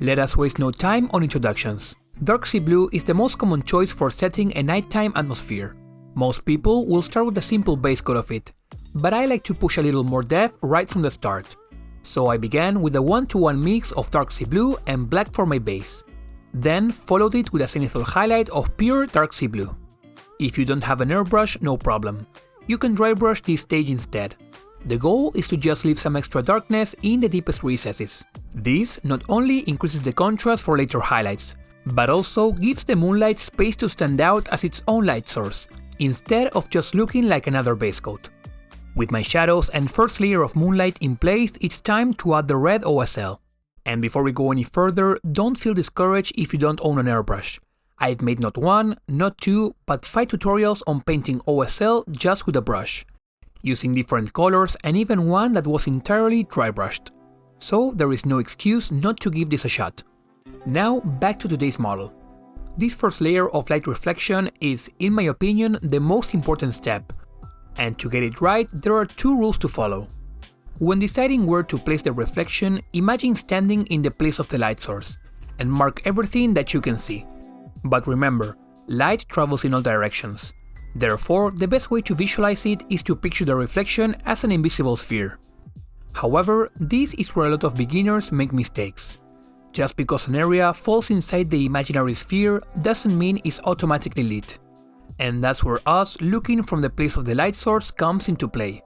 Let us waste no time on introductions. Dark sea blue is the most common choice for setting a nighttime atmosphere. Most people will start with a simple base coat of it, but I like to push a little more depth right from the start. So I began with a 1-to-1 mix of dark sea blue and black for my base. Then followed it with a zenithal highlight of pure dark sea blue. If you don't have an airbrush, no problem. You can dry brush this stage instead. The goal is to just leave some extra darkness in the deepest recesses. This not only increases the contrast for later highlights, but also gives the moonlight space to stand out as its own light source, instead of just looking like another base coat. With my shadows and first layer of moonlight in place, it's time to add the red OSL. And before we go any further, don't feel discouraged if you don't own an airbrush. I've made not 1, not 2, but 5 tutorials on painting OSL just with a brush, using different colors and even one that was entirely dry brushed. So there is no excuse not to give this a shot. Now back to today's model. This first layer of light reflection is, in my opinion, the most important step. And to get it right, there are 2 rules to follow. When deciding where to place the reflection, imagine standing in the place of the light source, and mark everything that you can see. But remember, light travels in all directions. Therefore, the best way to visualize it is to picture the reflection as an invisible sphere. However, this is where a lot of beginners make mistakes. Just because an area falls inside the imaginary sphere doesn't mean it's automatically lit. And that's where us looking from the place of the light source comes into play.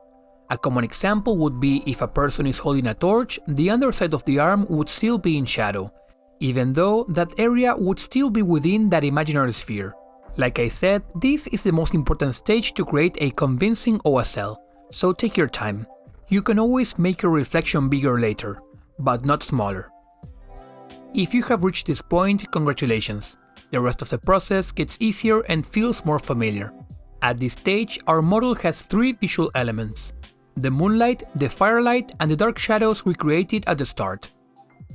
A common example would be if a person is holding a torch, the underside of the arm would still be in shadow, even though that area would still be within that imaginary sphere. Like I said, this is the most important stage to create a convincing OSL, so take your time. You can always make your reflection bigger later, but not smaller. If you have reached this point, congratulations. The rest of the process gets easier and feels more familiar. At this stage, our model has 3 visual elements: the moonlight, the firelight, and the dark shadows we created at the start.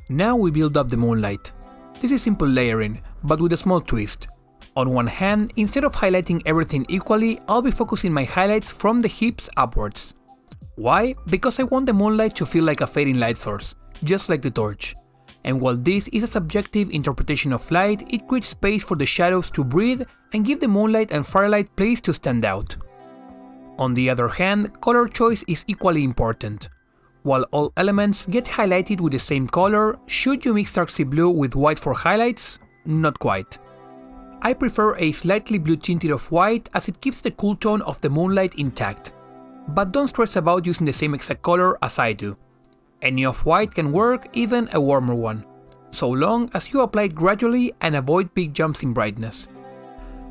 Now we build up the moonlight. This is simple layering, but with a small twist. On one hand, instead of highlighting everything equally, I'll be focusing my highlights from the hips upwards. Why? Because I want the moonlight to feel like a fading light source, just like the torch. And while this is a subjective interpretation of light, it creates space for the shadows to breathe and give the moonlight and firelight place to stand out. On the other hand, color choice is equally important. While all elements get highlighted with the same color, should you mix dark sea blue with white for highlights? Not quite. I prefer a slightly blue tinted of white as it keeps the cool tone of the moonlight intact. But don't stress about using the same exact color as I do. Any off-white can work, even a warmer one, so long as you apply it gradually and avoid big jumps in brightness.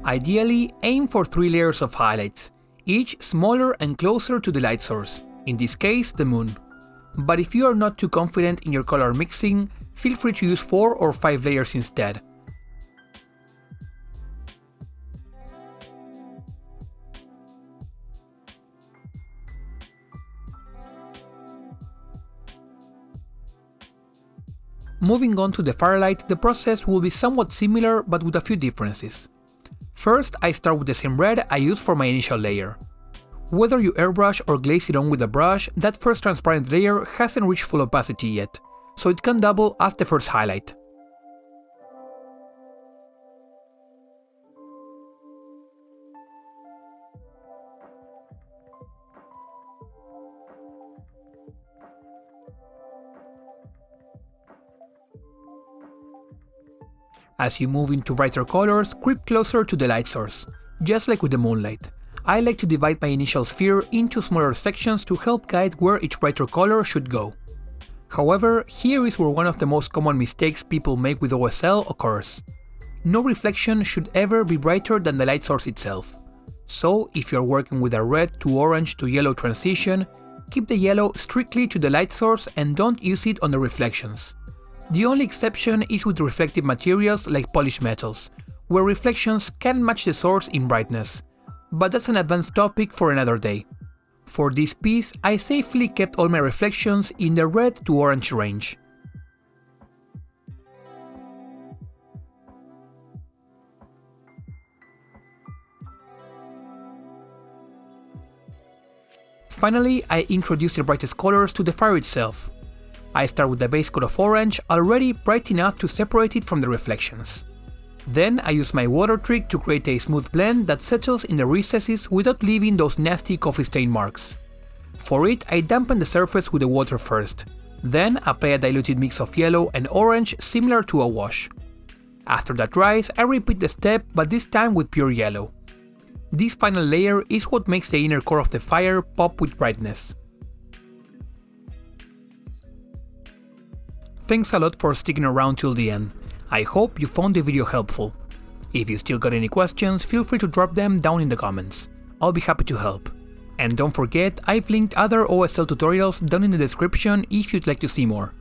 Ideally, aim for 3 layers of highlights, each smaller and closer to the light source, in this case the moon. But if you are not too confident in your color mixing, feel free to use 4 or 5 layers instead. Moving on to the firelight, the process will be somewhat similar but with a few differences. First, I start with the same red I used for my initial layer. Whether you airbrush or glaze it on with a brush, that first transparent layer hasn't reached full opacity yet, so it can double as the first highlight. As you move into brighter colors, creep closer to the light source, just like with the moonlight. I like to divide my initial sphere into smaller sections to help guide where each brighter color should go. However, here is where one of the most common mistakes people make with OSL occurs. No reflection should ever be brighter than the light source itself. So, if you're working with a red to orange to yellow transition, keep the yellow strictly to the light source and don't use it on the reflections. The only exception is with reflective materials like polished metals, where reflections can match the source in brightness, but that's an advanced topic for another day. For this piece, I safely kept all my reflections in the red to orange range. Finally, I introduced the brightest colors to the fire itself. I start with the base coat of orange, already bright enough to separate it from the reflections. Then I use my water trick to create a smooth blend that settles in the recesses without leaving those nasty coffee stain marks. For it, I dampen the surface with the water first, then apply a diluted mix of yellow and orange similar to a wash. After that dries, I repeat the step, but this time with pure yellow. This final layer is what makes the inner core of the fire pop with brightness. Thanks a lot for sticking around till the end. I hope you found the video helpful. If you still got any questions, feel free to drop them down in the comments. I'll be happy to help. And don't forget, I've linked other OSL tutorials down in the description if you'd like to see more.